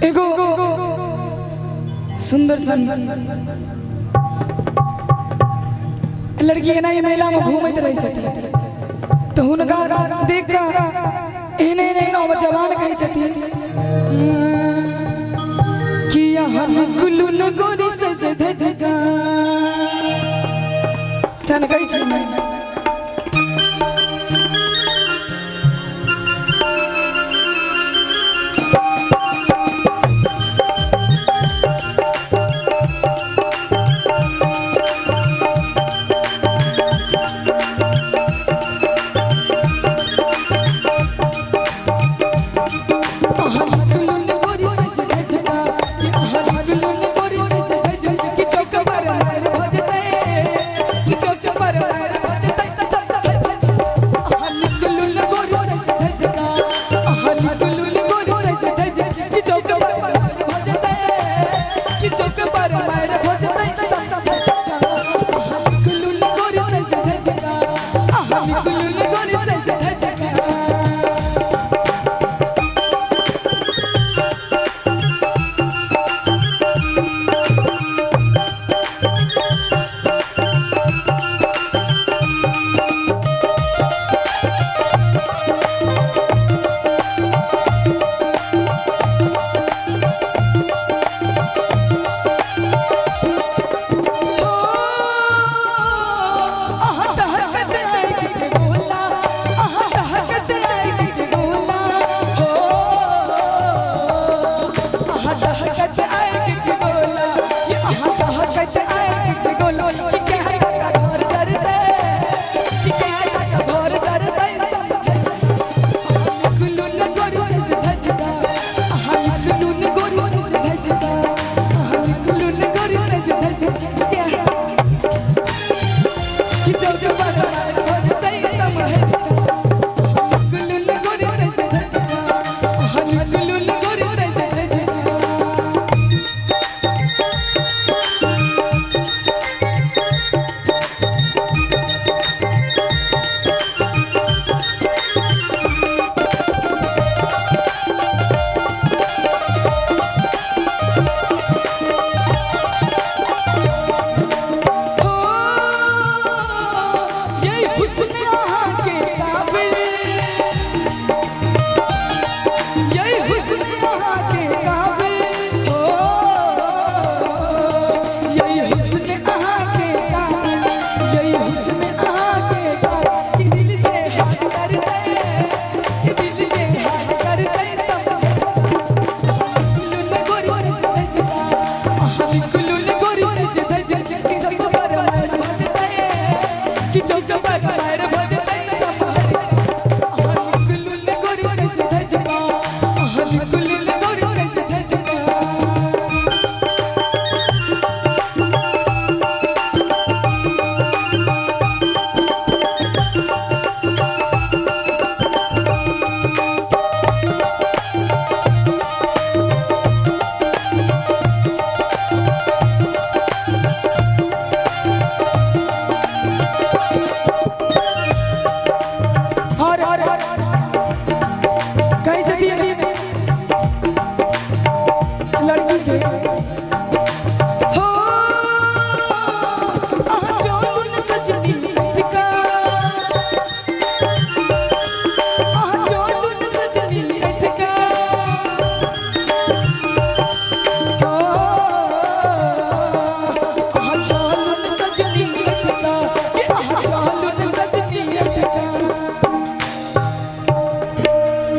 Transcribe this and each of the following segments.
एगो सुंदर सन लड़की एना मेला में घूमत रही छथि तो हुनका देख के एहने नौजवान कहै छथिन कि यहाँ गुलुन गोरी से धजगा सन कहै छी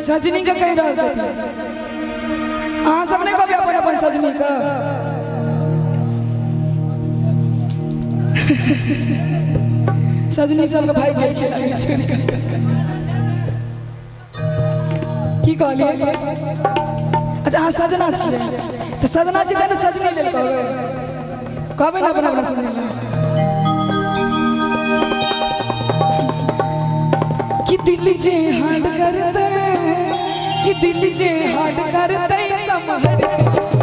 सजनी का कह रहा था हाँ सबने कभी अपन अपन सजनी का सजनी सब भाई भाई खेला की कहलिए अच्छा हाँ सजना छिए तो सजना छिए तो सजनी ले कहबे ना बना सजनी कि दिल जे हाड करते कि दिल जे हाड करते समहर